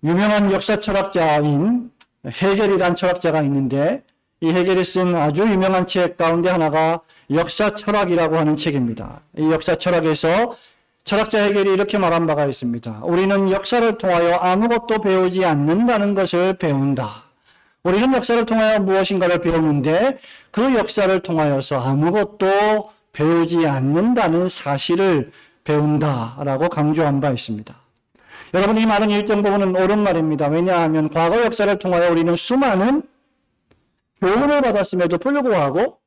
유명한 역사 철학자인 헤겔이란 철학자가 있는데 이 헤겔이 쓴 아주 유명한 책 가운데 하나가 역사 철학이라고 하는 책입니다. 이 역사 철학에서 철학자 헤겔이 이렇게 말한 바가 있습니다. 우리는 역사를 통하여 아무것도 배우지 않는다는 것을 배운다. 우리는 역사를 통하여 무엇인가를 배우는데 그 역사를 통하여서 아무것도 배우지 않는다는 사실을 배운다라고 강조한 바 있습니다. 여러분, 이 말은 일정 부분은 옳은 말입니다. 왜냐하면 과거 역사를 통하여 우리는 수많은 교훈을 받았음에도 불구하고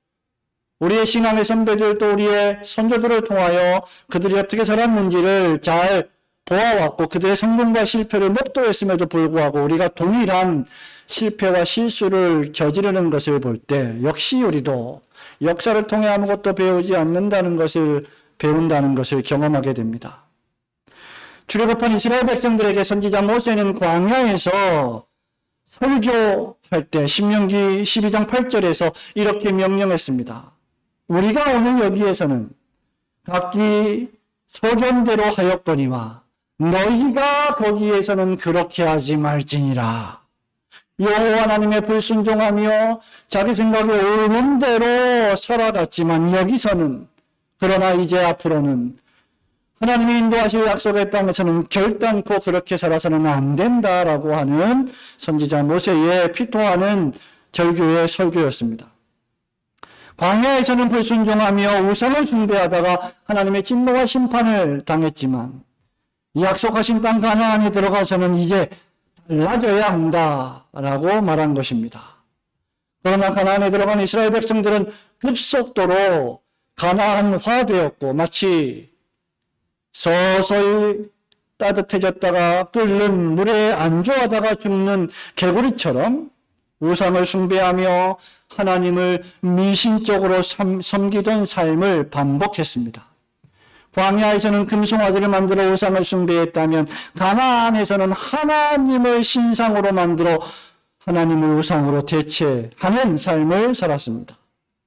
우리의 신앙의 선배들 또 우리의 선조들을 통하여 그들이 어떻게 살았는지를 잘 보아왔고 그들의 성공과 실패를 목도했음에도 불구하고 우리가 동일한 실패와 실수를 저지르는 것을 볼 때 역시 우리도 역사를 통해 아무것도 배우지 않는다는 것을 배운다는 것을 경험하게 됩니다. 출애굽한 이스라엘 백성들에게 선지자 모세는 광야에서 설교할 때 신명기 12장 8절에서 이렇게 명령했습니다. 우리가 오늘 여기에서는 각기 소견대로 하였거니와 너희가 거기에서는 그렇게 하지 말지니라. 여호와 하나님의 불순종하며 자기 생각에 옳은 대로 살아갔지만 여기서는 그러나 이제 앞으로는 하나님이 인도하실 약속의 땅에서는 결단코 그렇게 살아서는 안 된다라고 하는 선지자 모세의 피토하는 절교의 설교였습니다. 광야에서는 불순종하며 우상을 숭배하다가 하나님의 진노와 심판을 당했지만 약속하신 땅 가나안에 들어가서는 이제 달라져야 한다라고 말한 것입니다. 그러나 가나안에 들어간 이스라엘 백성들은 급속도로 가나안화되었고 마치 서서히 따뜻해졌다가 끓는 물에 안주하다가 죽는 개구리처럼 우상을 숭배하며 하나님을 미신적으로 섬기던 삶을 반복했습니다. 광야에서는 금송아지를 만들어 우상을 숭배했다면 가나안에서는 하나님을 신상으로 만들어 하나님을 우상으로 대체하는 삶을 살았습니다.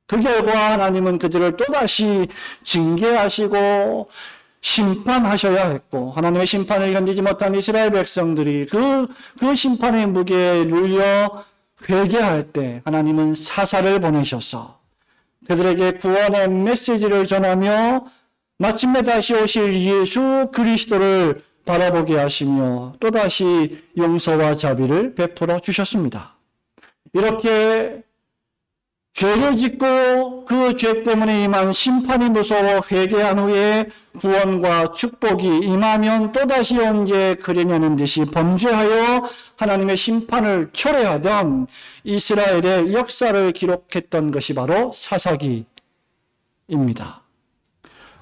그 결과 하나님은 그들을 또다시 징계하시고 심판하셔야 했고 하나님의 심판을 견디지 못한 이스라엘 백성들이 그 심판의 무게에 눌려 회개할 때 하나님은 사사를 보내셔서 그들에게 구원의 메시지를 전하며 마침내 다시 오실 예수 그리스도를 바라보게 하시며 또다시 용서와 자비를 베풀어 주셨습니다. 이렇게 죄를 짓고 그 죄 때문에 임한 심판이 무서워 회개한 후에 구원과 축복이 임하면 또다시 언제 그리냐는 듯이 범죄하여 하나님의 심판을 초래하던 이스라엘의 역사를 기록했던 것이 바로 사사기입니다.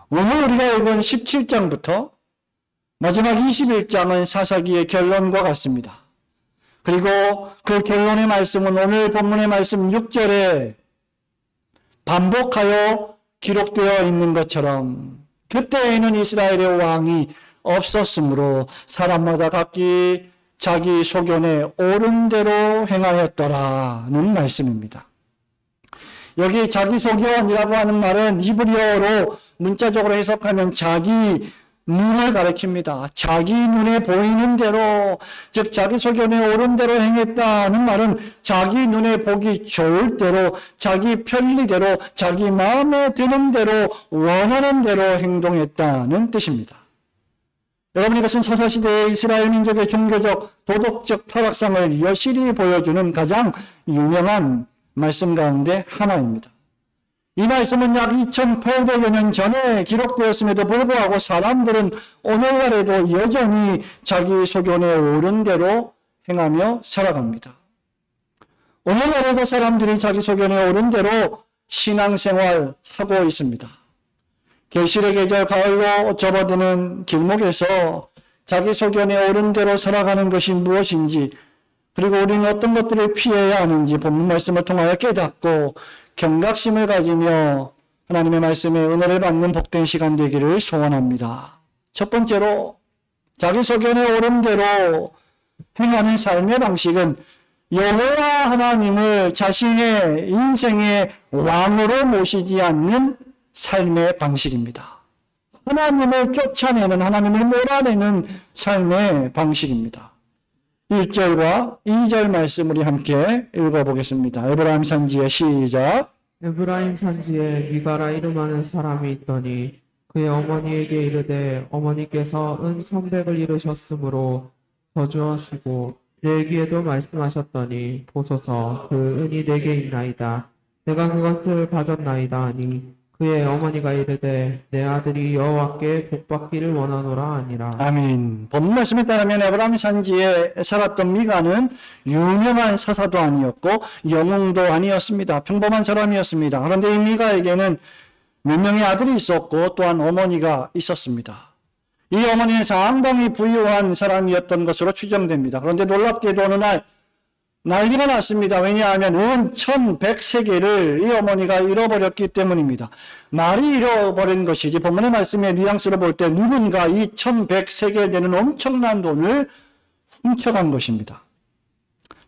오늘 우리가 읽은 17장부터 마지막 21장은 사사기의 결론과 같습니다. 그리고 그 결론의 말씀은 오늘 본문의 말씀 6절에 반복하여 기록되어 있는 것처럼 그때에는 이스라엘의 왕이 없었으므로 사람마다 각기 자기 소견에 옳은 대로 행하였더라는 말씀입니다. 여기 자기 소견이라고 하는 말은 히브리어로 문자적으로 해석하면 자기 눈을 가리킵니다. 자기 눈에 보이는 대로, 즉 자기 소견에 옳은 대로 행했다는 말은 자기 눈에 보기 좋을 대로, 자기 편리대로, 자기 마음에 드는 대로, 원하는 대로 행동했다는 뜻입니다. 여러분, 이것은 사사시대의 이스라엘 민족의 종교적, 도덕적 타락상을 여실히 보여주는 가장 유명한 말씀 가운데 하나입니다. 이 말씀은 약 2800여 년 전에 기록되었음에도 불구하고 사람들은 오늘날에도 여전히 자기 소견에 옳은 대로 행하며 살아갑니다. 오늘날에도 사람들이 자기 소견에 옳은 대로 신앙생활하고 있습니다. 계시의 계절 가을로 접어드는 길목에서 자기 소견에 옳은 대로 살아가는 것이 무엇인지 그리고 우리는 어떤 것들을 피해야 하는지 본문 말씀을 통하여 깨닫고 경각심을 가지며 하나님의 말씀에 은혜를 받는 복된 시간 되기를 소원합니다. 첫 번째로 자기 소견에 옳은 대로 행하는 삶의 방식은 여호와 하나님을 자신의 인생의 왕으로 모시지 않는 삶의 방식입니다. 하나님을 쫓아내는, 하나님을 몰아내는 삶의 방식입니다. 1절과 2절 말씀 우리 함께 읽어보겠습니다. 에브라임 산지의 시작. 에브라임 산지에 미가라 이름하는 사람이 있더니 그의 어머니에게 이르되 어머니께서 은 1,100을 이루셨으므로 저주하시고 레위기에도 말씀하셨더니 보소서 그 은이 내게 있나이다. 내가 그것을 가졌나이다 하니 그의 어머니가 이르되 내 아들이 여호와께 복받기를 원하노라 하니라. 아멘. 본문 말씀에 따르면 에브라임 산지에 살았던 미가는 유명한 사사도 아니었고 영웅도 아니었습니다. 평범한 사람이었습니다. 그런데 이 미가에게는 몇 명의 아들이 있었고 또한 어머니가 있었습니다. 이 어머니는 상당히 부유한 사람이었던 것으로 추정됩니다. 그런데 놀랍게도 어느 날 난리가 났습니다. 왜냐하면 은 1,100세겔을 이 어머니가 잃어버렸기 때문입니다. 말이 잃어버린 것이지 본문의 말씀의 뉘앙스로 볼 때 누군가 이 1,100세겔 되는 엄청난 돈을 훔쳐간 것입니다.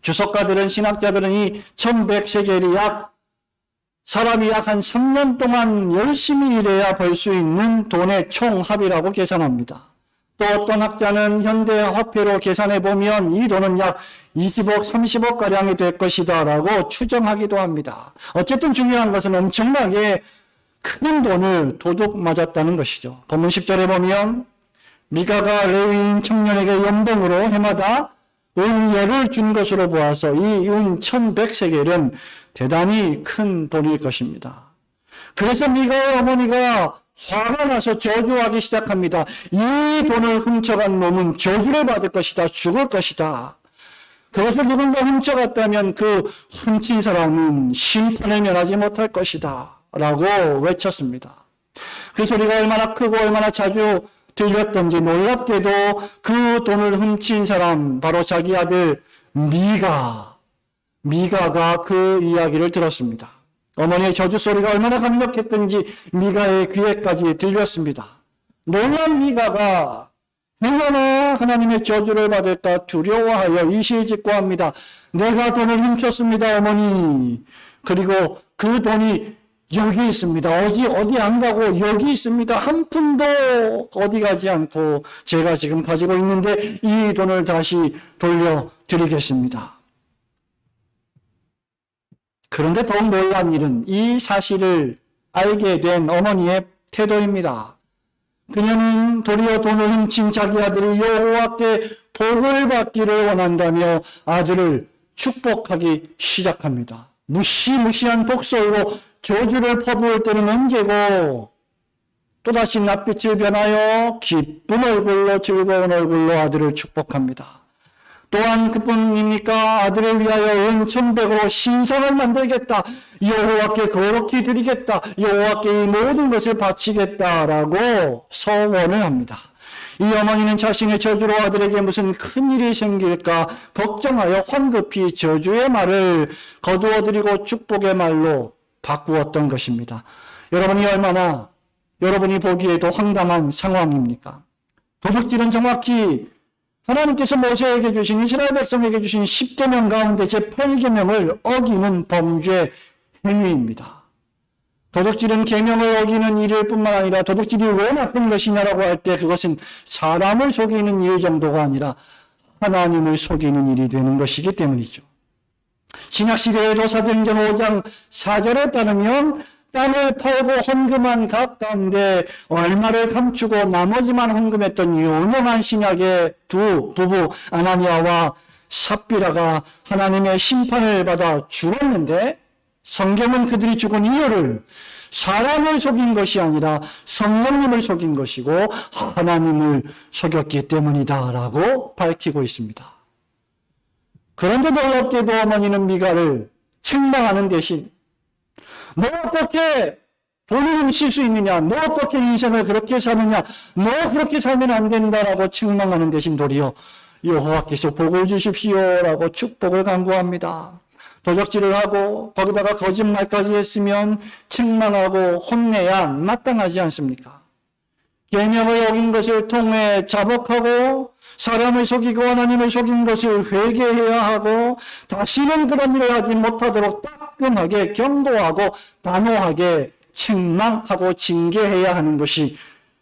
주석가들은, 신학자들은 이 1,100세겔이 사람이 약 한 3년 동안 열심히 일해야 벌 수 있는 돈의 총합이라고 계산합니다. 또 어떤 학자는 현대 화폐로 계산해 보면 이 돈은 약 20억, 30억 가량이 될 것이다 라고 추정하기도 합니다. 어쨌든 중요한 것은 엄청나게 큰 돈을 도둑 맞았다는 것이죠. 본문 10절에 보면 미가가 레위인 청년에게 연봉으로 해마다 은예를 준 것으로 보아서 이 은 1,100세겔은 대단히 큰 돈일 것입니다. 그래서 미가의 어머니가 화가 나서 저주하기 시작합니다. 이 돈을 훔쳐간 놈은 저주를 받을 것이다. 죽을 것이다. 그것을 누군가 훔쳐갔다면 그 훔친 사람은 심판을 면하지 못할 것이다. 라고 외쳤습니다. 그 소리가 얼마나 크고 얼마나 자주 들렸던지 놀랍게도 그 돈을 훔친 사람, 바로 자기 아들 미가가 그 이야기를 들었습니다. 어머니의 저주 소리가 얼마나 강력했던지 미가의 귀에까지 들렸습니다. 놀란 미가가 얼마나 하나님의 저주를 받을까 두려워하여 이실직고합니다. 내가 돈을 훔쳤습니다, 어머니. 그리고 그 돈이 여기 있습니다. 어디 안 가고 여기 있습니다. 한 푼도 어디 가지 않고 제가 지금 가지고 있는데 이 돈을 다시 돌려드리겠습니다. 그런데 더 놀란 일은 이 사실을 알게 된 어머니의 태도입니다. 그녀는 도리어 돈을 훔친 자기 아들이 여호와께 복을 받기를 원한다며 아들을 축복하기 시작합니다. 무시무시한 독설로 저주를 퍼부을 때는 언제고 또다시 낯빛을 변하여 기쁜 얼굴로 즐거운 얼굴로 아들을 축복합니다. 또한 그뿐입니까? 아들을 위하여 은 1,100으로 신상을 만들겠다. 여호와께 거룩히 드리겠다. 여호와께 이 모든 것을 바치겠다라고 서원을 합니다. 이 어머니는 자신의 저주로 아들에게 무슨 큰일이 생길까 걱정하여 황급히 저주의 말을 거두어드리고 축복의 말로 바꾸었던 것입니다. 여러분이 보기에도 황당한 상황입니까? 도둑질은 정확히 하나님께서 모세에게 주신 이스라엘 백성에게 주신 10계명 가운데 제8계명을 어기는 범죄 행위입니다. 도둑질은 계명을 어기는 일일 뿐만 아니라 도둑질이 왜 나쁜 것이냐라고 할 때 그것은 사람을 속이는 일 정도가 아니라 하나님을 속이는 일이 되는 것이기 때문이죠. 신약시대에도 사도행전 5장 4절에 따르면 땅을 팔고 헌금한 각 가운데 얼마를 감추고 나머지만 헌금했던 유명한 신약의 두 부부 아나니아와 삽비라가 하나님의 심판을 받아 죽었는데 성경은 그들이 죽은 이유를 사람을 속인 것이 아니라 성령님을 속인 것이고 하나님을 속였기 때문이다라고 밝히고 있습니다. 그런데 놀랍게도 어머니는 미가를 책망하는 대신 너 어떻게 돈을 훔칠 수 있느냐? 너 어떻게 인생을 그렇게 사느냐? 너 그렇게 살면 안 된다라고 책망하는 대신 도리어 여호와께서 복을 주십시오라고 축복을 간구합니다. 도적질을 하고 거기다가 거짓말까지 했으면 책망하고 혼내야 마땅하지 않습니까? 계명을 어긴 것을 통해 자복하고 사람을 속이고 하나님을 속인 것을 회개해야 하고 다시는 그런 일을 하지 못하도록 따끔하게 경고하고 단호하게 책망하고 징계해야 하는 것이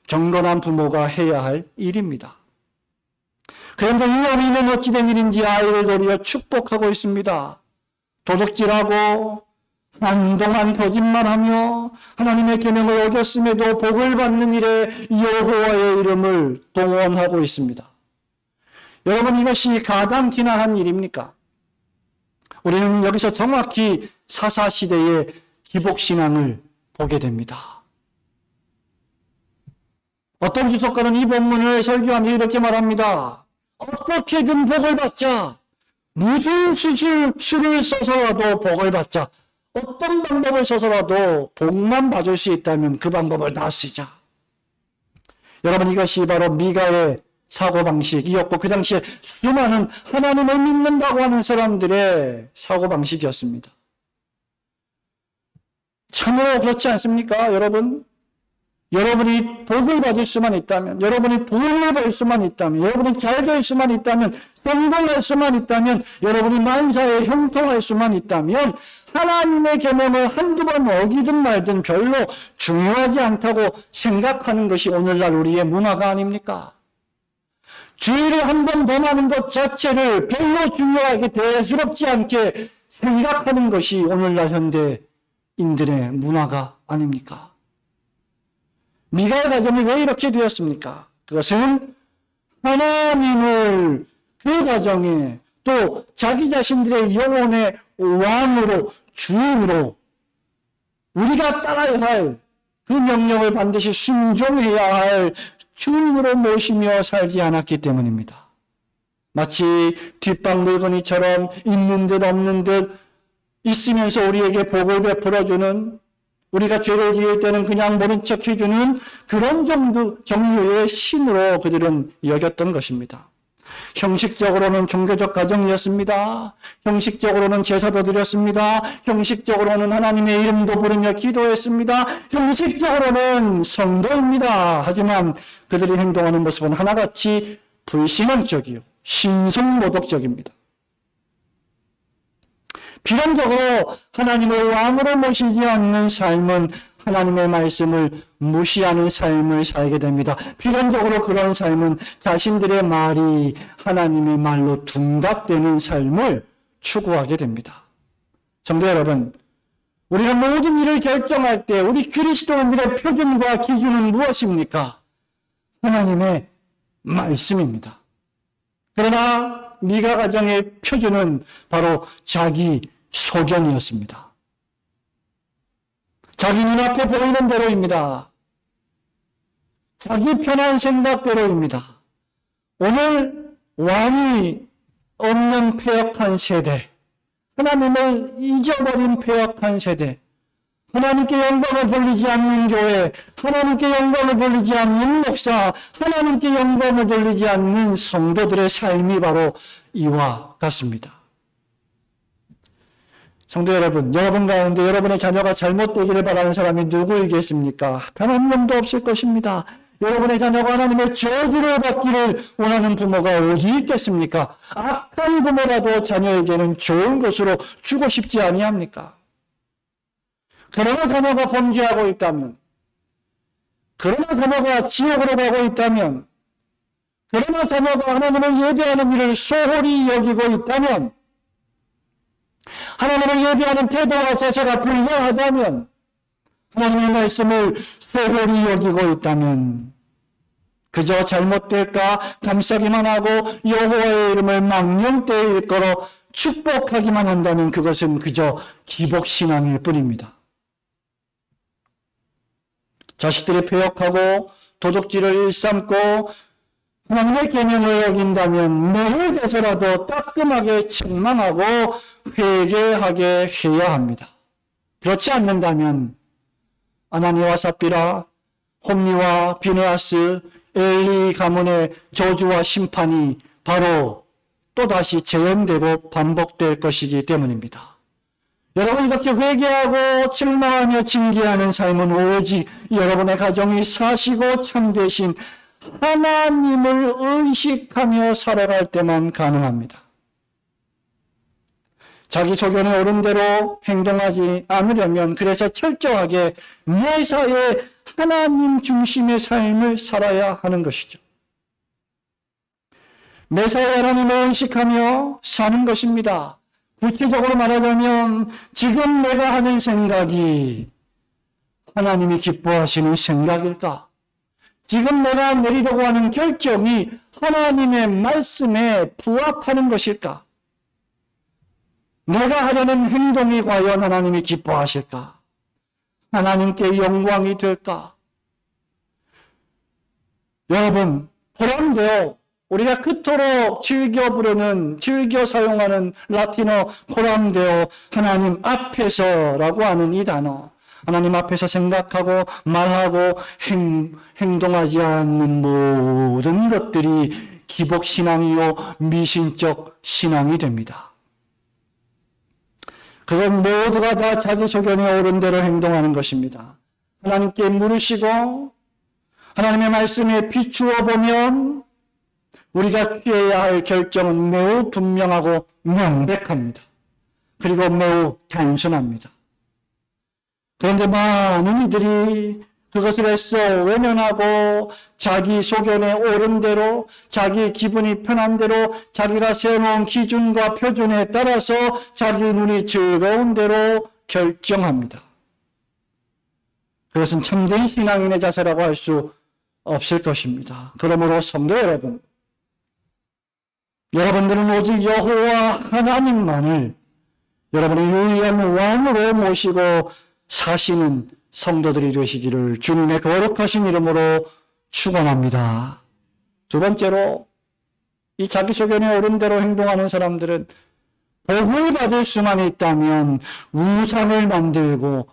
경건한 부모가 해야 할 일입니다. 그런데 이 어린이는 어찌된 일인지 아이를 도리어 축복하고 있습니다. 도둑질하고 한동안 거짓말하며 하나님의 계명을 어겼음에도 복을 받는 일에 여호와의 이름을 동원하고 있습니다. 여러분, 이것이 가당키나한 일입니까? 우리는 여기서 정확히 사사시대의 기복신앙을 보게 됩니다. 어떤 주석가는 이 본문을 설교하며 이렇게 말합니다. 어떻게든 복을 받자. 무슨 수를 써서라도 복을 받자. 어떤 방법을 써서라도 복만 받을 수 있다면 그 방법을 다 쓰자. 여러분, 이것이 바로 미가의 사고방식이었고 그 당시에 수많은 하나님을 믿는다고 하는 사람들의 사고방식이었습니다. 참으로 그렇지 않습니까, 여러분? 여러분이 복을 받을 수만 있다면, 여러분이 돈을 벌 수만 있다면, 여러분이 잘 될 수만 있다면, 성공할 수만 있다면, 여러분이 만사에 형통할 수만 있다면 하나님의 계명을 한두 번 어기든 말든 별로 중요하지 않다고 생각하는 것이 오늘날 우리의 문화가 아닙니까? 주의를 한 번 범하는 것 자체를 별로 중요하게 대수롭지 않게 생각하는 것이 오늘날 현대인들의 문화가 아닙니까? 미가의 가정이 왜 이렇게 되었습니까? 그것은 하나님을 그 가정에 또 자기 자신들의 영혼의 왕으로, 주인으로 우리가 따라야 할 그 명령을 반드시 순종해야 할 주인으로 모시며 살지 않았기 때문입니다. 마치 뒷방 물건이처럼 있는 듯 없는 듯 있으면서 우리에게 복을 베풀어주는, 우리가 죄를 지을 때는 그냥 모른 척 해주는 그런 종류의 신으로 그들은 여겼던 것입니다. 형식적으로는 종교적 가정이었습니다. 형식적으로는 제사도 드렸습니다. 형식적으로는 하나님의 이름도 부르며 기도했습니다. 형식적으로는 성도입니다. 하지만 그들이 행동하는 모습은 하나같이 불신앙적이요, 신성모독적입니다. 필연적으로 하나님을 왕으로 모시지 않는 삶은 하나님의 말씀을 무시하는 삶을 살게 됩니다. 필연적으로 그런 삶은 자신들의 말이 하나님의 말로 둔갑되는 삶을 추구하게 됩니다. 성도 여러분, 우리가 모든 일을 결정할 때 우리 그리스도인들의 표준과 기준은 무엇입니까? 하나님의 말씀입니다. 그러나 미가 가정의 표준은 바로 자기 소견이었습니다. 자기 눈앞에 보이는 대로입니다. 자기 편한 생각대로입니다. 오늘 왕이 없는 패역한 세대, 하나님을 잊어버린 패역한 세대, 하나님께 영광을 돌리지 않는 교회, 하나님께 영광을 돌리지 않는 목사, 하나님께 영광을 돌리지 않는 성도들의 삶이 바로 이와 같습니다. 성도 여러분, 여러분 가운데 여러분의 자녀가 잘못되기를 바라는 사람이 누구이겠습니까? 단 한 명도 없을 것입니다. 여러분의 자녀가 하나님의 저주를 받기를 원하는 부모가 어디 있겠습니까? 악한 부모라도 자녀에게는 좋은 것으로 주고 싶지 아니합니까? 그러나 자녀가 범죄하고 있다면, 그러나 자녀가 지옥으로 가고 있다면, 그러나 자녀가 하나님을 예배하는 일을 소홀히 여기고 있다면, 하나님을 예배하는 태도와 자세가 불량하다면, 하나님의 말씀을 소홀히 여기고 있다면, 그저 잘못될까 감싸기만 하고 여호와의 이름을 망령되이 일컬어 축복하기만 한다면 그것은 그저 기복신앙일 뿐입니다. 자식들이 패역하고 도둑질을 일삼고 하나님의 계명을 어긴다면 뭐를 돼서라도 따끔하게 책망하고 회개하게 해야 합니다. 그렇지 않는다면 아나니와 삽비라, 홈리와 비느하스, 엘리 가문의 저주와 심판이 바로 또다시 재현되고 반복될 것이기 때문입니다. 여러분, 이렇게 회개하고 책망하며 징계하는 삶은 오직 여러분의 가정이 사시고 참되신 하나님을 의식하며 살아갈 때만 가능합니다. 자기 소견에 옳은 대로 행동하지 않으려면 그래서 철저하게 매사에 하나님 중심의 삶을 살아야 하는 것이죠. 매사에 하나님을 의식하며 사는 것입니다. 구체적으로 말하자면 지금 내가 하는 생각이 하나님이 기뻐하시는 생각일까? 지금 내가 내리려고 하는 결정이 하나님의 말씀에 부합하는 것일까? 내가 하려는 행동이 과연 하나님이 기뻐하실까? 하나님께 영광이 될까? 여러분, 보람되어 우리가 그토록 즐겨 사용하는 라틴어 보람되어 하나님 앞에서라고 하는 이 단어, 하나님 앞에서 생각하고 말하고 행동하지 않는 모든 것들이 기복신앙이요 미신적 신앙이 됩니다. 그건 모두가 다 자기 소견에 옳은 대로 행동하는 것입니다. 하나님께 물으시고 하나님의 말씀에 비추어 보면 우리가 취해야 할 결정은 매우 분명하고 명백합니다. 그리고 매우 단순합니다. 그런데 많은 이들이 그것을 애써 외면하고 자기 소견에 옳은 대로, 자기 기분이 편한 대로, 자기가 세워놓은 기준과 표준에 따라서 자기 눈이 즐거운 대로 결정합니다. 그것은 참된 신앙인의 자세라고 할 수 없을 것입니다. 그러므로 성도 여러분, 여러분들은 오직 여호와 하나님만을 여러분의 유일한 왕으로 모시고 사시는 성도들이 되시기를 주님의 거룩하신 이름으로 축원합니다. 두 번째로, 이 자기 소견에 옳은 대로 행동하는 사람들은 복을 받을 수만 있다면 우상을 만들고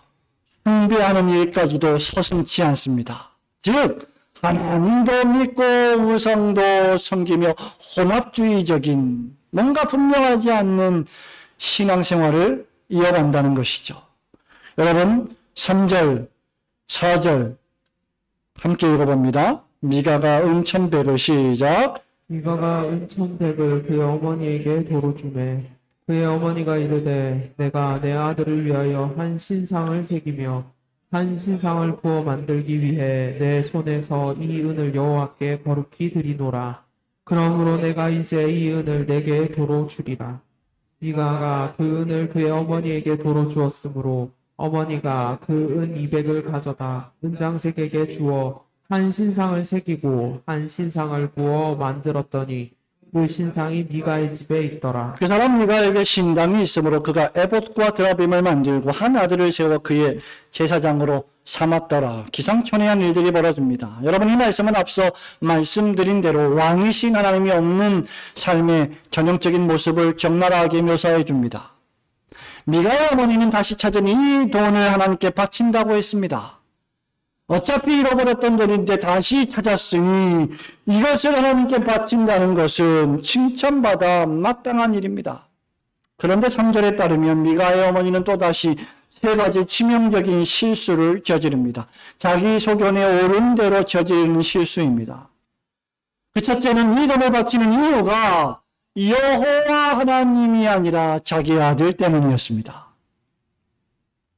숭배하는 일까지도 서슴지 않습니다. 즉 하나님도 믿고 우상도 섬기며 혼합주의적인 뭔가 분명하지 않는 신앙생활을 이어간다는 것이죠. 여러분 3절, 4절 함께 읽어봅니다. 미가가 은천백을 시작. 미가가 은천백을 그의 어머니에게 도로 주매 그의 어머니가 이르되 내가 내 아들을 위하여 한 신상을 새기며 한 신상을 부어 만들기 위해 내 손에서 이 은을 여호와께 거룩히 드리노라. 그러므로 내가 이제 이 은을 내게 도로 주리라. 미가가 그 은을 그의 어머니에게 도로 주었으므로 어머니가 그 은 200을 가져다 은장색에게 주어 한 신상을 새기고 한 신상을 부어 만들었더니 그 신상이 미가의 집에 있더라. 그 사람 미가에게 신당이 있으므로 그가 에봇과 드라빔을 만들고 한 아들을 세워 그의 제사장으로 삼았더라. 기상천외한 일들이 벌어집니다. 여러분, 이 말씀은 앞서 말씀드린 대로 왕이신 하나님이 없는 삶의 전형적인 모습을 적나라하게 묘사해 줍니다. 미가의 어머니는 다시 찾은 이 돈을 하나님께 바친다고 했습니다. 어차피 잃어버렸던 돈인데 다시 찾았으니 이것을 하나님께 바친다는 것은 칭찬받아 마땅한 일입니다. 그런데 3절에 따르면 미가의 어머니는 또다시 세 가지 치명적인 실수를 저지릅니다. 자기 소견에 옳은 대로 저지르는 실수입니다. 그 첫째는 이 돈을 바치는 이유가 여호와 하나님이 아니라 자기 아들 때문이었습니다.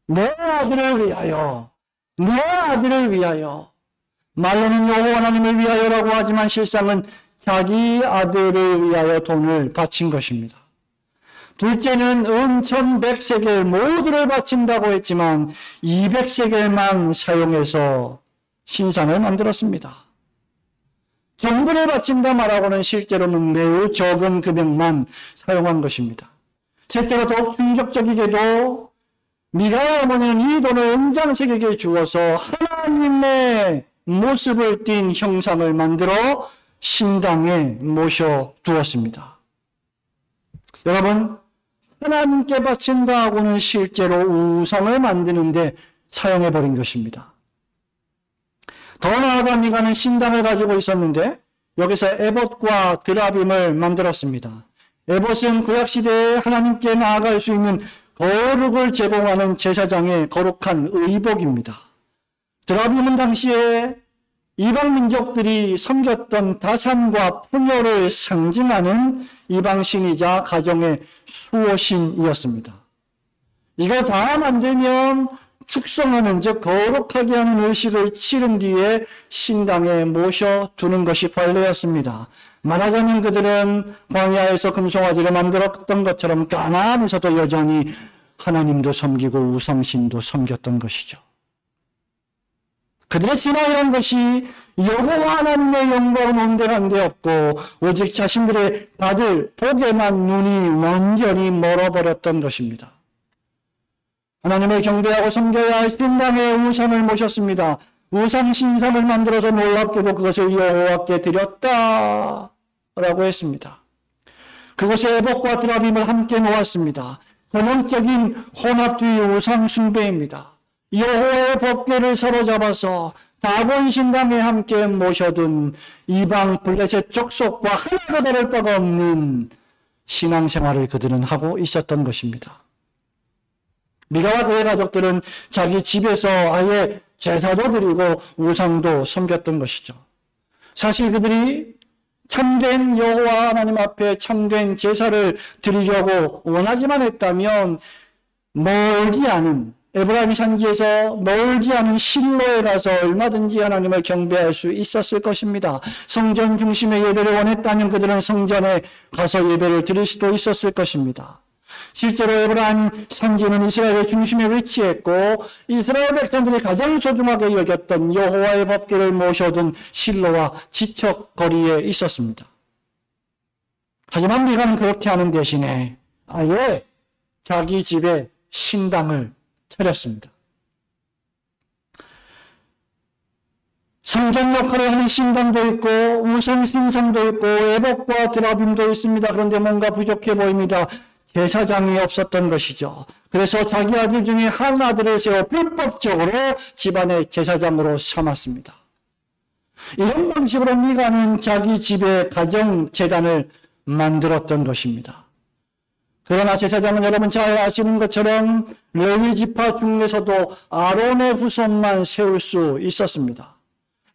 내 아들을 위하여, 내 아들을 위하여. 말로는 여호와 하나님을 위하여라고 하지만 실상은 자기 아들을 위하여 돈을 바친 것입니다. 둘째는 은 1100세겔 모두를 바친다고 했지만 200세겔만 사용해서 신상을 만들었습니다. 전부를 바친다 말하고는 실제로는 매우 적은 금액만 사용한 것입니다. 셋째로 더욱 충격적이게도 미가의 어머니는 이 돈을 은장색에게 주어서 하나님의 모습을 띤 형상을 만들어 신당에 모셔두었습니다. 여러분, 하나님께 바친다 하고는 실제로 우상을 만드는데 사용해버린 것입니다. 더 나아가 미가는 신당을 가지고 있었는데 여기서 에봇과 드라빔을 만들었습니다. 에봇은 구약시대에 하나님께 나아갈 수 있는 거룩을 제공하는 제사장의 거룩한 의복입니다. 드라빔은 당시에 이방 민족들이 섬겼던 다산과 푸녀를 상징하는 이방신이자 가정의 수호신이었습니다. 이거 다 만들면 축성하는, 즉 거룩하게 하는 의식을 치른 뒤에 신당에 모셔두는 것이 관례였습니다. 말하자면 그들은 광야에서 금송아지를 만들었던 것처럼 가나안에서도 여전히 하나님도 섬기고 우상신도 섬겼던 것이죠. 그들의 신앙이란 것이 여호와 하나님의 영광은 온데간데 없고 오직 자신들의 받을 복에만 눈이 완전히 멀어버렸던 것입니다. 하나님을 경배하고 섬겨야 할 신당에 우상을 모셨습니다. 우상 신상을 만들어서 놀랍게도 그것을 여호와께 드렸다라고 했습니다. 그곳에 에봇과 드라빔을 함께 놓았습니다. 전형적인 혼합주의 우상 숭배입니다. 여호와의 법궤를 사로잡아서 다곤 신당에 함께 모셔둔 이방 블레셋 족속과 하나도 다를 바가 없는 신앙생활을 그들은 하고 있었던 것입니다. 미가와 그의 가족들은 자기 집에서 아예 제사도 드리고 우상도 섬겼던 것이죠. 사실 그들이 참된 여호와 하나님 앞에 참된 제사를 드리려고 원하기만 했다면 멀지 않은 에브라임 산지에서 멀지 않은 실로에 가서 얼마든지 하나님을 경배할 수 있었을 것입니다. 성전 중심의 예배를 원했다면 그들은 성전에 가서 예배를 드릴 수도 있었을 것입니다. 실제로 에브라임 산지는 이스라엘의 중심에 위치했고 이스라엘 백성들이 가장 소중하게 여겼던 여호와의 법궤를 모셔둔 실로와 지척거리에 있었습니다. 하지만 미가는 그렇게 하는 대신에 아예 자기 집에 신당을 차렸습니다. 성전 역할을 하는 신당도 있고 우상 신상도 있고 에봇과 드라빔도 있습니다. 그런데 뭔가 부족해 보입니다. 제사장이 없었던 것이죠. 그래서 자기 아들 중에 한 아들을 세워 불법적으로 집안의 제사장으로 삼았습니다. 이런 방식으로 미가는 자기 집에 가정재단을 만들었던 것입니다. 그러나 제사장은 여러분 잘 아시는 것처럼 레위 지파 중에서도 아론의 후손만 세울 수 있었습니다.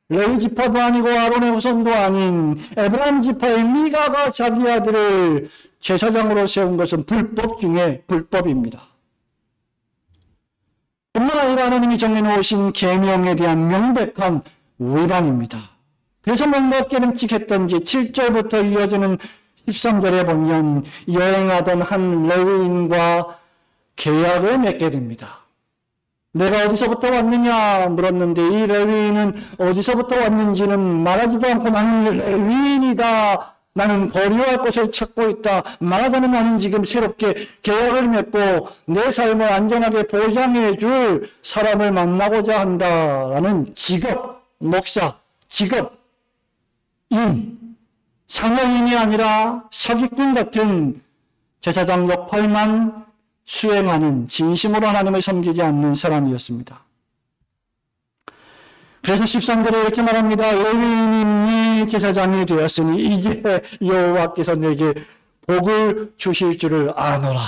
레위 지파도 아니고 아론의 후손도 아닌 에브라임 지파의 미가가 자기 아들을 제사장으로 세운 것은 불법 중에 불법입니다. 뿐만 아니라 하나님이 정해놓으신 계명에 대한 명백한 위반입니다. 그래서 뭔가 깨름칙했던지 7절부터 이어지는 13절에 보면 여행하던 한 레위인과 계약을 맺게 됩니다. 내가 어디서부터 왔느냐 물었는데 이 레위인은 어디서부터 왔는지는 말하지도 않고 나는 레위인이다. 나는 거류할 곳을 찾고 있다. 말하자면 나는 지금 새롭게 계약을 맺고 내 삶을 안전하게 보장해 줄 사람을 만나고자 한다라는 직업, 목사, 직업, 상여인이 아니라 사기꾼 같은 제사장 역할만 수행하는 진심으로 하나님을 섬기지 않는 사람이었습니다. 그래서 13절에 이렇게 말합니다. 레위인이 제사장이 되었으니 이제 여호와께서 내게 복을 주실 줄을 아노라.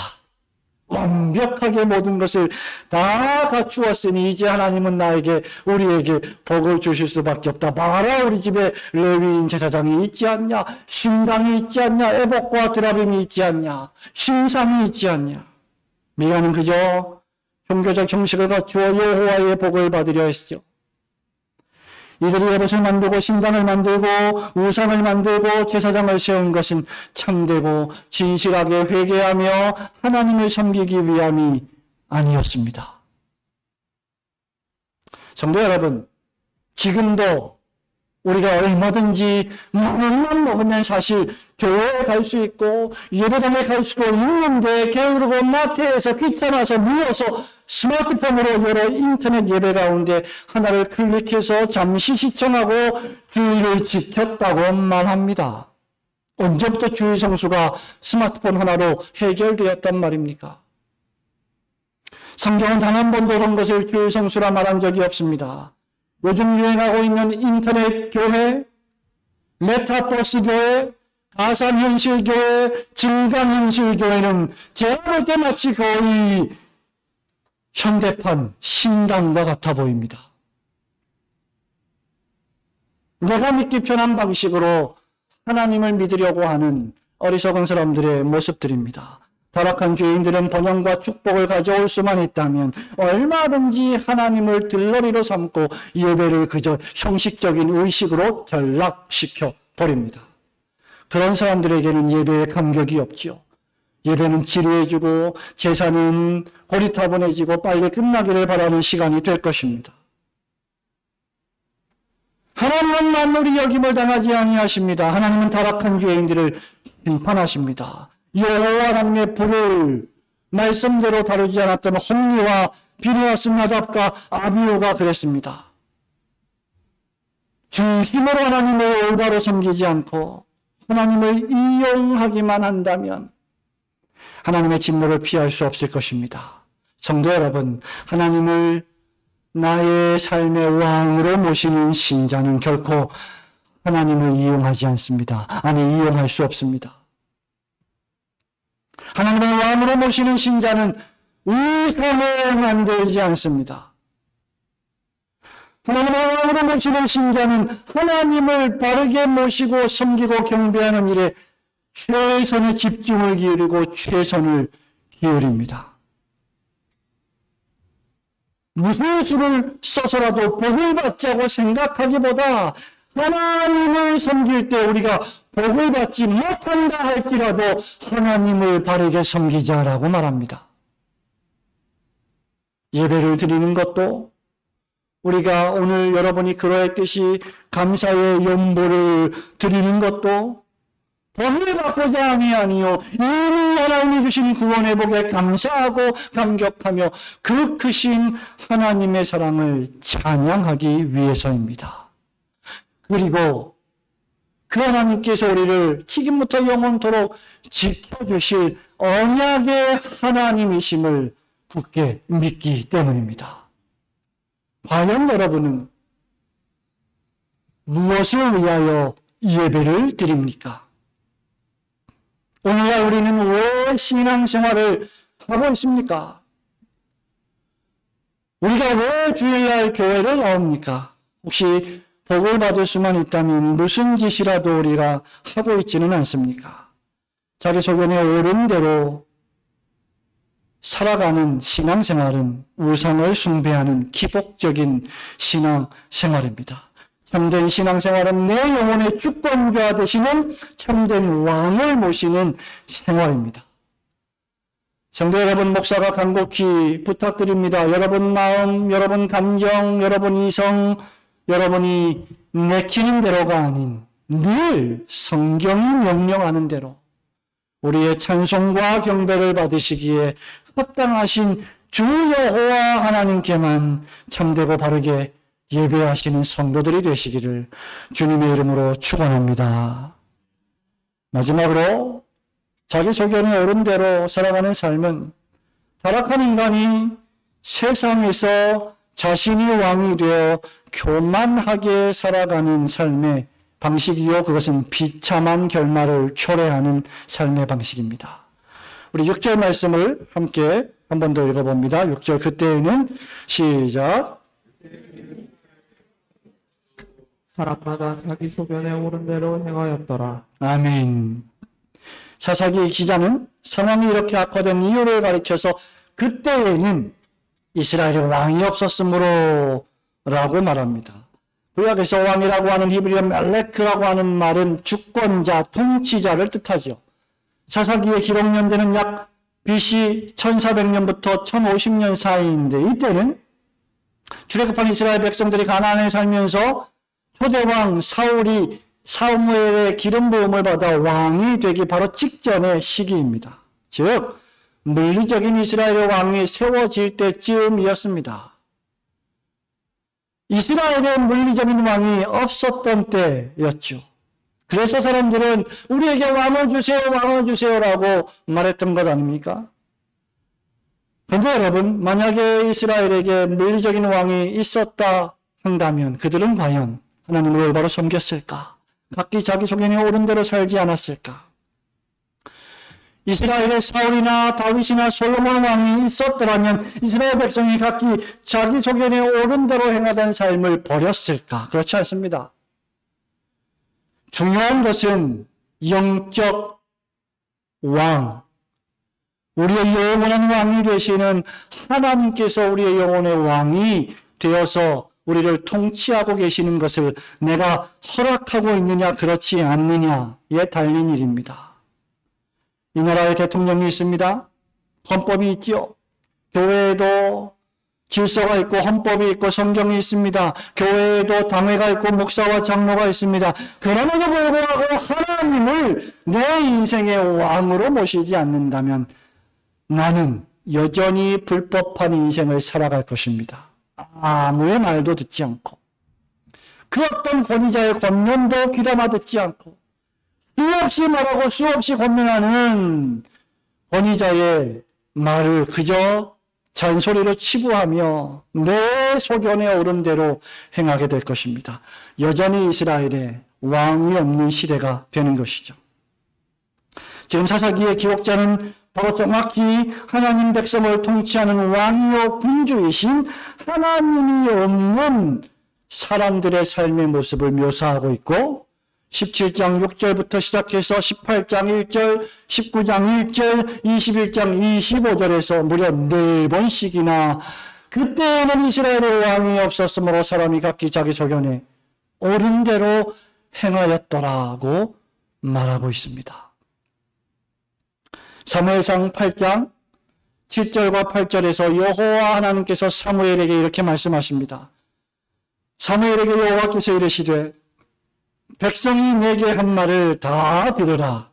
완벽하게 모든 것을 다 갖추었으니 이제 하나님은 우리에게 복을 주실 수밖에 없다. 봐라, 우리 집에 레위인 제사장이 있지 않냐, 신당이 있지 않냐, 에봇과 드라빔이 있지 않냐, 신상이 있지 않냐. 미가는 그저 종교적 형식을 갖추어 여호와의 복을 받으려 했죠. 이들이 에봇을 만들고 신당을 만들고 우상을 만들고 제사장을 세운 것은 참되고 진실하게 회개하며 하나님을 섬기기 위함이 아니었습니다. 성도 여러분, 지금도 우리가 얼마든지 마음만 먹으면 사실 교회에 갈 수 있고 예배당에 갈 수도 있는데 게으르고 마트에서 귀찮아서 누워서 스마트폰으로 여러 인터넷 예배 가운데 하나를 클릭해서 잠시 시청하고 주의를 지켰다고만 합니다. 언제부터 주의 성수가 스마트폰 하나로 해결되었단 말입니까? 성경은 단 한 번도 그런 것을 주의 성수라 말한 적이 없습니다. 요즘 유행하고 있는 인터넷 교회, 메타버스 교회, 가상현실 교회, 증강현실 교회는 제가 볼 때 마치 거의 현대판 신당과 같아 보입니다. 내가 믿기 편한 방식으로 하나님을 믿으려고 하는 어리석은 사람들의 모습들입니다. 타락한 죄인들은 번영과 축복을 가져올 수만 있다면 얼마든지 하나님을 들러리로 삼고 예배를 그저 형식적인 의식으로 전락시켜 버립니다. 그런 사람들에게는 예배에 감격이 없지요. 예배는 지루해지고 제사는 고리타분해지고 빨리 끝나기를 바라는 시간이 될 것입니다. 하나님은 만물이 여김을 당하지 아니하십니다. 하나님은 타락한 죄인들을 심판하십니다. 여호와 하나님의 불을 말씀대로 다루지 않았던 홈리와 비느하스 나답과 아비후가 그랬습니다. 중심으로 하나님을 올바로 섬기지 않고 하나님을 이용하기만 한다면 하나님의 진노를 피할 수 없을 것입니다. 성도 여러분, 하나님을 나의 삶의 왕으로 모시는 신자는 결코 하나님을 이용하지 않습니다. 아니, 이용할 수 없습니다. 하나님을 왕으로 모시는 신자는 의상을 만들지 않습니다. 하나님을 왕으로 모시는 신자는 하나님을 바르게 모시고 섬기고 경배하는 일에 최선의 집중을 기울이고 최선을 기울입니다. 무슨 수를 써서라도 복을 받자고 생각하기보다 하나님을 섬길 때 우리가 복을 받지 못한다 할지라도 하나님을 바르게 섬기자라고 말합니다. 예배를 드리는 것도 우리가 오늘 여러분이 그러했듯이 감사의 연보를 드리는 것도 복을 받고자 함이 아니요 이미 하나님이 주신 구원의 복에 감사하고 감격하며 그 크신 하나님의 사랑을 찬양하기 위해서입니다. 그리고 그 하나님께서 우리를 지금부터 영원토록 지켜주실 언약의 하나님이심을 굳게 믿기 때문입니다. 과연 여러분은 무엇을 위하여 예배를 드립니까? 오늘날 우리는 왜 신앙생활을 하고 있습니까? 우리가 왜 주일날 교회를 나옵니까? 혹시 복을 받을 수만 있다면 무슨 짓이라도 우리가 하고 있지는 않습니까? 자기 소견에 옳은 대로 살아가는 신앙생활은 우상을 숭배하는 기복적인 신앙생활입니다. 참된 신앙생활은 내 영혼의 주권자 되시는 참된 왕을 모시는 생활입니다. 성도 여러분, 목사가 간곡히 부탁드립니다. 여러분 마음, 여러분 감정, 여러분 이성, 여러분이 내키는 대로가 아닌 늘 성경이 명령하는 대로 우리의 찬송과 경배를 받으시기에 합당하신 주 여호와 하나님께만 참되고 바르게 예배하시는 성도들이 되시기를 주님의 이름으로 축원합니다. 마지막으로 자기 소견에 옳은 대로 살아가는 삶은 타락한 인간이 세상에서 자신이 왕이 되어 교만하게 살아가는 삶의 방식이요, 그것은 비참한 결말을 초래하는 삶의 방식입니다. 우리 6절 말씀을 함께 한 번 더 읽어봅니다. 6절 그때에는 시작. 사람마다 자기 소견에 옳은 대로 행하였더라. 아멘. 사사기 기자는 상황이 이렇게 악화된 이유를 가리켜서 그때에는 이스라엘에 왕이 없었으므로 라고 말합니다. 구약에서 왕이라고 하는 히브리어 멜레크라고 하는 말은 주권자, 통치자를 뜻하죠. 사사기의 기록 연대는 약 BC 1400년부터 1050년 사이인데 이때는 출애굽한 이스라엘 백성들이 가나안에 살면서 초대왕 사울이 사무엘의 기름 부음을 받아 왕이 되기 바로 직전의 시기입니다. 즉 물리적인 이스라엘의 왕이 세워질 때쯤이었습니다. 이스라엘의 물리적인 왕이 없었던 때였죠. 그래서 사람들은 우리에게 왕을 주세요, 왕을 주세요라고 말했던 것 아닙니까? 그런데 여러분, 만약에 이스라엘에게 물리적인 왕이 있었다 한다면 그들은 과연 하나님을 올바로 섬겼을까? 각기 자기 소견에 옳은 대로 살지 않았을까? 이스라엘의 사울이나 다윗이나 솔로몬 왕이 있었더라면 이스라엘 백성이 각기 자기 소견에 옳은 대로 행하던 삶을 버렸을까? 그렇지 않습니다. 중요한 것은 영적 왕, 우리의 영원한 왕이 되시는 하나님께서 우리의 영혼의 왕이 되어서 우리를 통치하고 계시는 것을 내가 허락하고 있느냐 그렇지 않느냐에 달린 일입니다. 이 나라에 대통령이 있습니다. 헌법이 있죠. 교회에도 질서가 있고 헌법이 있고 성경이 있습니다. 교회에도 당회가 있고 목사와 장로가 있습니다. 그럼에도 불구하고 하나님을 내 인생의 왕으로 모시지 않는다면 나는 여전히 불법한 인생을 살아갈 것입니다. 아무의 말도 듣지 않고 그 어떤 권위자의 권면도 귀담아 듣지 않고 수없이 말하고 수없이 권면하는 권위자의 말을 그저 잔소리로 치부하며 내 소견에 오른 대로 행하게 될 것입니다. 여전히 이스라엘에 왕이 없는 시대가 되는 것이죠. 지금 사사기의 기록자는 바로 정확히 하나님 백성을 통치하는 왕이요 군주이신 하나님이 없는 사람들의 삶의 모습을 묘사하고 있고 17장 6절부터 시작해서 18장 1절, 19장 1절, 21장 25절에서 무려 4번씩이나 그때에는 이스라엘의 왕이 없었으므로 사람이 각기 자기 소견에 옳은 대로 행하였더라고 말하고 있습니다. 사무엘상 8장 7절과 8절에서 여호와 하나님께서 사무엘에게 이렇게 말씀하십니다. 사무엘에게 여호와께서 이르시되 백성이 내게 한 말을 다 들으라.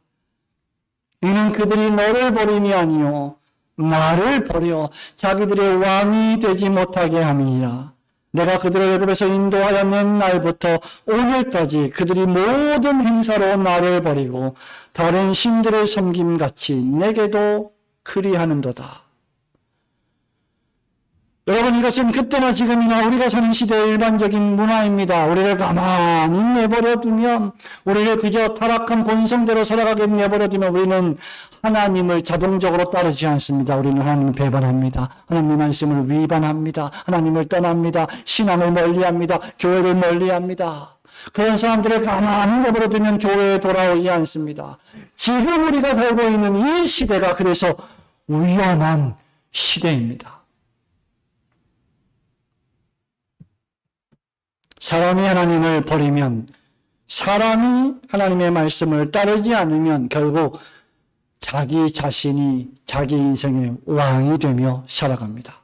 이는 그들이 너를 버림이 아니요 나를 버려 자기들의 왕이 되지 못하게 함이니라. 내가 그들을 애굽에서 인도하여 낸 날부터 오늘까지 그들이 모든 행사로 나를 버리고 다른 신들을 섬김같이 내게도 그리하는도다. 여러분, 이것은 그때나 지금이나 우리가 사는 시대의 일반적인 문화입니다. 우리를 가만히 내버려 두면, 우리를 그저 타락한 본성대로 살아가게 내버려 두면 우리는 하나님을 자동적으로 따르지 않습니다. 우리는 하나님을 배반합니다. 하나님의 말씀을 위반합니다. 하나님을 떠납니다. 신앙을 멀리합니다. 교회를 멀리합니다. 그런 사람들을 가만히 내버려 두면 교회에 돌아오지 않습니다. 지금 우리가 살고 있는 이 시대가 그래서 위험한 시대입니다. 사람이 하나님을 버리면, 사람이 하나님의 말씀을 따르지 않으면 결국 자기 자신이 자기 인생의 왕이 되며 살아갑니다.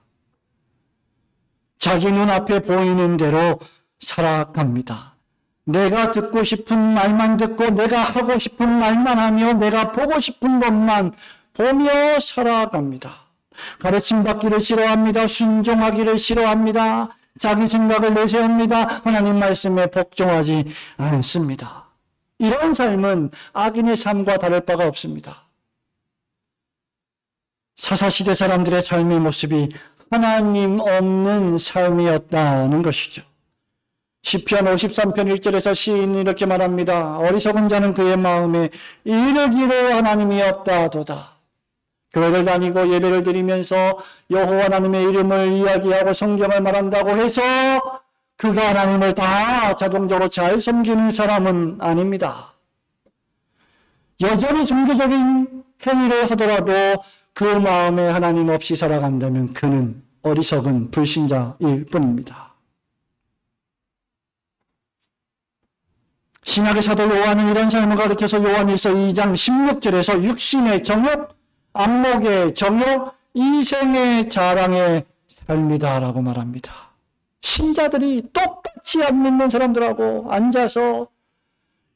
자기 눈앞에 보이는 대로 살아갑니다. 내가 듣고 싶은 말만 듣고 내가 하고 싶은 말만 하며 내가 보고 싶은 것만 보며 살아갑니다. 가르침 받기를 싫어합니다. 순종하기를 싫어합니다. 자기 생각을 내세웁니다. 하나님 말씀에 복종하지 않습니다. 이런 삶은 악인의 삶과 다를 바가 없습니다. 사사시대 사람들의 삶의 모습이 하나님 없는 삶이었다는 것이죠. 시편 53편 1절에서 시인이 이렇게 말합니다. 어리석은 자는 그의 마음에 이르기로 하나님이 없다도다. 교회를 다니고 예배를 드리면서 여호와 하나님의 이름을 이야기하고 성경을 말한다고 해서 그가 하나님을 다 자동적으로 잘 섬기는 사람은 아닙니다. 여전히 종교적인 행위를 하더라도 그 마음에 하나님 없이 살아간다면 그는 어리석은 불신자일 뿐입니다. 신약의 사도 요한은 이런 삶을 가르쳐서 요한일서 2장 16절에서 육신의 정욕, 안목의 정욕, 이생의 자랑의 삶이다라고 말합니다. 신자들이 똑같이 안 믿는 사람들하고 앉아서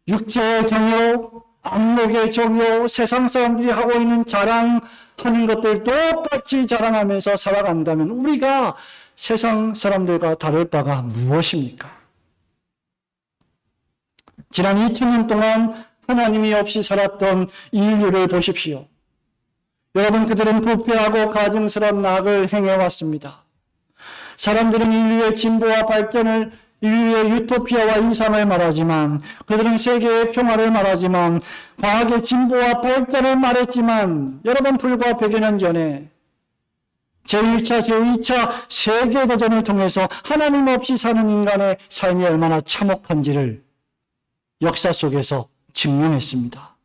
육체의 정욕, 안목의 정욕, 세상 사람들이 하고 있는 자랑하는 것들 똑같이 자랑하면서 살아간다면 우리가 세상 사람들과 다를 바가 무엇입니까? 지난 2000년 동안 하나님이 없이 살았던 인류를 보십시오. 여러분, 그들은 부패하고 가증스러운 악을 행해왔습니다. 사람들은 인류의 진보와 발전을, 인류의 유토피아와 이상을 말하지만, 그들은 세계의 평화를 말하지만, 과학의 진보와 발전을 말했지만, 여러분, 불과 100여 년 전에 제1차, 제2차 세계대전을 통해서 하나님 없이 사는 인간의 삶이 얼마나 참혹한지를 역사 속에서 증명했습니다.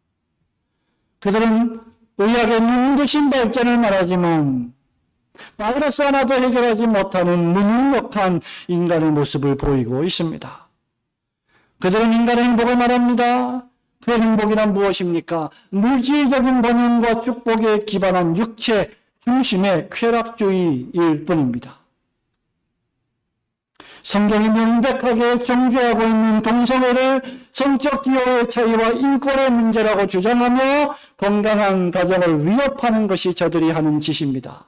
그들은 의학의 눈부신 발전을 말하지만 바이러스 하나도 해결하지 못하는 무능력한 인간의 모습을 보이고 있습니다. 그들은 인간의 행복을 말합니다. 그 행복이란 무엇입니까? 물질적인 번영과 축복에 기반한 육체 중심의 쾌락주의일 뿐입니다. 성경이 명백하게 정죄하고 있는 동성애를 성적 기호의 차이와 인권의 문제라고 주장하며 건강한 가정을 위협하는 것이 저들이 하는 짓입니다.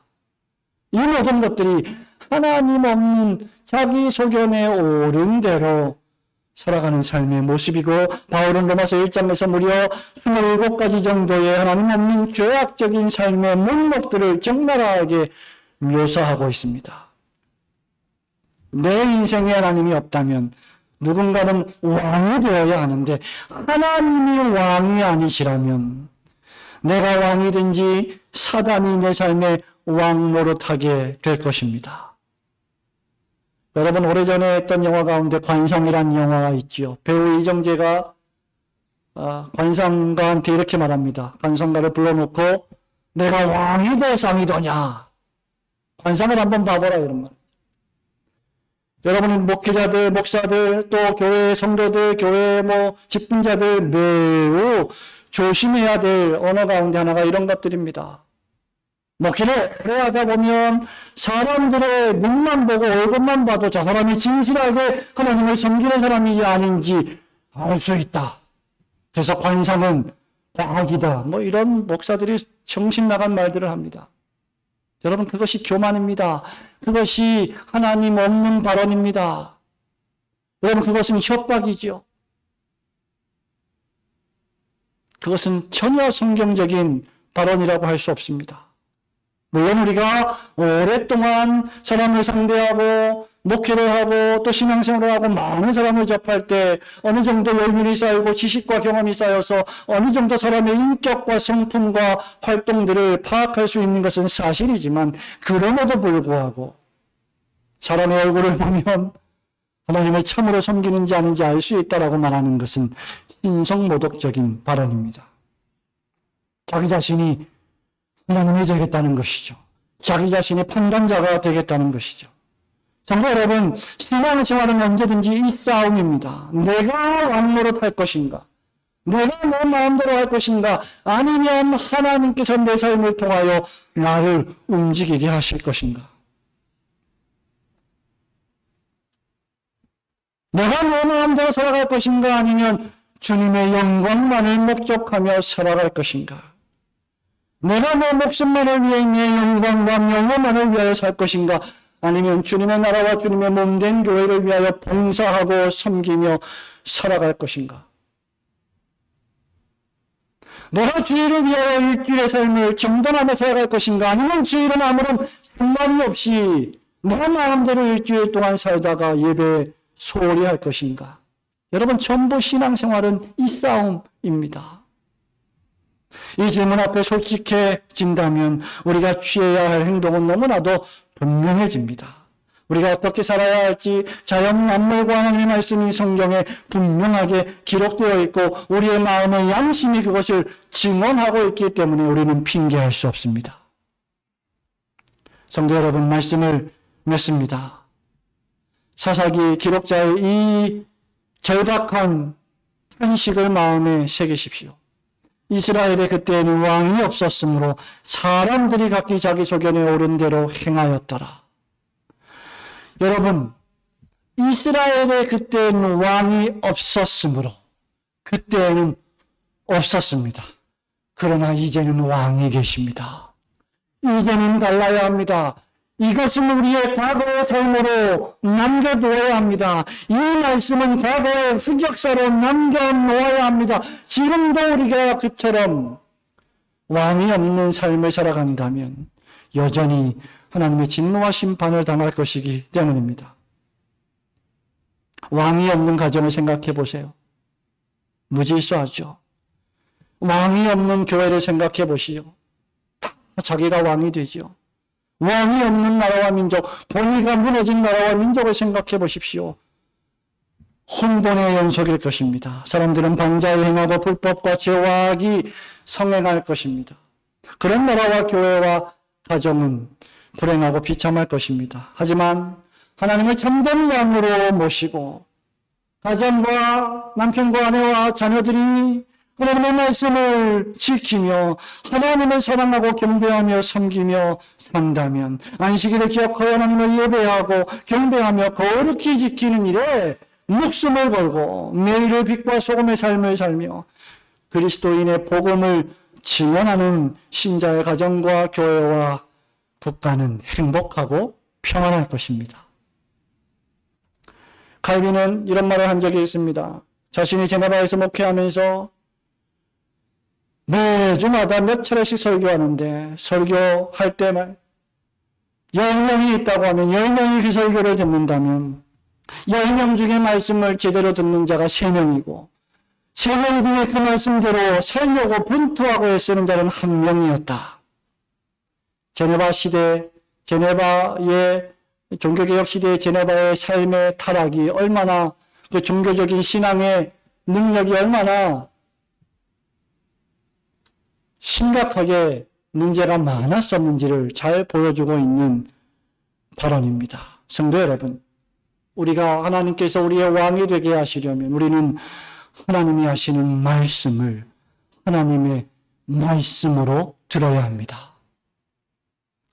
이 모든 것들이 하나님 없는 자기 소견에 옳은 대로 살아가는 삶의 모습이고, 바울은 로마서 1장에서 무려 27가지 정도의 하나님 없는 죄악적인 삶의 목록들을 적나라하게 묘사하고 있습니다. 내 인생에 하나님이 없다면 누군가는 왕이 되어야 하는데, 하나님이 왕이 아니시라면 내가 왕이든지 사단이 내 삶의 왕 노릇하게 될 것입니다. 여러분, 오래전에 했던 영화 가운데 관상이라는 영화가 있지요. 배우 이정재가 관상가한테 이렇게 말합니다. 관상가를 불러놓고 내가 왕이 될 상이더냐, 관상을 한번 봐보라, 이런 말. 여러분, 목회자들, 목사들, 또 교회 성도들, 교회 직분자들 매우 조심해야 될 언어 가운데 하나가 이런 것들입니다. 목회를 오래 하다 보면 사람들의 눈만 보고 얼굴만 봐도 저 사람이 진실하게 하나님을 섬기는 사람인지 아닌지 알 수 있다. 그래서 관상은 과학이다. 이런 목사들이 정신 나간 말들을 합니다. 여러분, 그것이 교만입니다. 그것이 하나님 없는 발언입니다. 여러분, 그것은 협박이죠. 그것은 전혀 성경적인 발언이라고 할 수 없습니다. 물론 우리가 오랫동안 사람을 상대하고 목회를 하고 또 신앙생활을 하고 많은 사람을 접할 때 어느 정도 열륜이 쌓이고 지식과 경험이 쌓여서 어느 정도 사람의 인격과 성품과 활동들을 파악할 수 있는 것은 사실이지만, 그럼에도 불구하고 사람의 얼굴을 보면 하나님을 참으로 섬기는지 아닌지 알 수 있다라고 말하는 것은 신성모독적인 발언입니다. 자기 자신이 하나님이 되겠다는 것이죠. 자기 자신이 판단자가 되겠다는 것이죠. 성도 여러분, 신앙생활은 언제든지 이 싸움입니다. 내가 왕노릇 할 것인가? 내가 내 마음대로 할 것인가? 아니면 하나님께서 내 삶을 통하여 나를 움직이게 하실 것인가? 내가 내 마음대로 살아갈 것인가? 아니면 주님의 영광만을 목적하며 살아갈 것인가? 내가 내 목숨만을 위해 내 영광과 명예만을 위하여 살 것인가? 아니면 주님의 나라와 주님의 몸된 교회를 위하여 봉사하고 섬기며 살아갈 것인가? 내가 주의를 위하여 일주일의 삶을 정돈하며 살아갈 것인가? 아니면 주일은 아무런 상관이 없이 내 마음대로 일주일 동안 살다가 예배 소홀히 할 것인가? 여러분, 전부 신앙생활은 이 싸움입니다. 이 질문 앞에 솔직해진다면 우리가 취해야 할 행동은 너무나도 분명해집니다. 우리가 어떻게 살아야 할지 자연 만물과 하나님의 말씀이 성경에 분명하게 기록되어 있고 우리의 마음의 양심이 그것을 증언하고 있기 때문에 우리는 핑계할 수 없습니다. 성도 여러분, 말씀을 맺습니다. 사사기 기록자의 이 절박한 탄식을 마음에 새기십시오. 이스라엘에 그때에는 왕이 없었으므로 사람들이 각기 자기 소견에 옳은 대로 행하였더라. 여러분, 이스라엘에 그때에는 왕이 없었으므로, 그때에는 없었습니다. 그러나 이제는 왕이 계십니다. 이제는 달라야 합니다. 이것은 우리의 과거의 삶으로 남겨두어야 합니다. 이 말씀은 과거의 흑역사로 남겨놓아야 합니다. 지금도 우리가 그처럼 왕이 없는 삶을 살아간다면 여전히 하나님의 진노와 심판을 당할 것이기 때문입니다. 왕이 없는 가정을 생각해 보세요. 무질서하죠. 왕이 없는 교회를 생각해 보시오. 다 자기가 왕이 되죠. 왕이 없는 나라와 민족, 권위가 무너진 나라와 민족을 생각해 보십시오. 혼돈의 연속일 것입니다. 사람들은 방자에 행하고 불법과 죄와 악이 성행할 것입니다. 그런 나라와 교회와 가정은 불행하고 비참할 것입니다. 하지만 하나님을 참된 왕으로 모시고 가정과 남편과 아내와 자녀들이 하나님의 말씀을 지키며 하나님을 사랑하고 경배하며 섬기며 산다면 안식일을 기억하여 하나님을 예배하고 경배하며 거룩히 지키는 일에 목숨을 걸고 매일을 빛과 소금의 삶을 살며 그리스도인의 복음을 증언하는 신자의 가정과 교회와 국가는 행복하고 평안할 것입니다. 칼빈은 이런 말을 한 적이 있습니다. 자신이 제네바에서 목회하면서 매주마다 몇 차례씩 설교하는데 설교할 때만 10명이 있다고 하면 10명이 그 설교를 듣는다면 10명 중에 말씀을 제대로 듣는 자가 3명이고 3명 중에 그 말씀대로 살려고 분투하고 애쓰는 자는 1명이었다. 제네바 시대, 제네바의 종교개혁 시대의 제네바의 삶의 타락이 얼마나 그 종교적인 신앙의 능력이 얼마나 심각하게 문제가 많았었는지를 잘 보여주고 있는 발언입니다. 성도 여러분, 우리가 하나님께서 우리의 왕이 되게 하시려면 우리는 하나님이 하시는 말씀을 하나님의 말씀으로 들어야 합니다.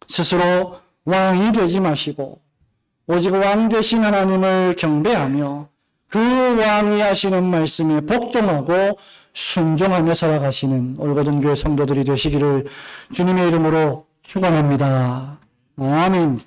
스스로 왕이 되지 마시고 오직 왕 되신 하나님을 경배하며 그 왕이 하시는 말씀에 복종하고 순종하며 살아가시는 올고든 교회 성도들이 되시기를 주님의 이름으로 축원합니다. 아멘.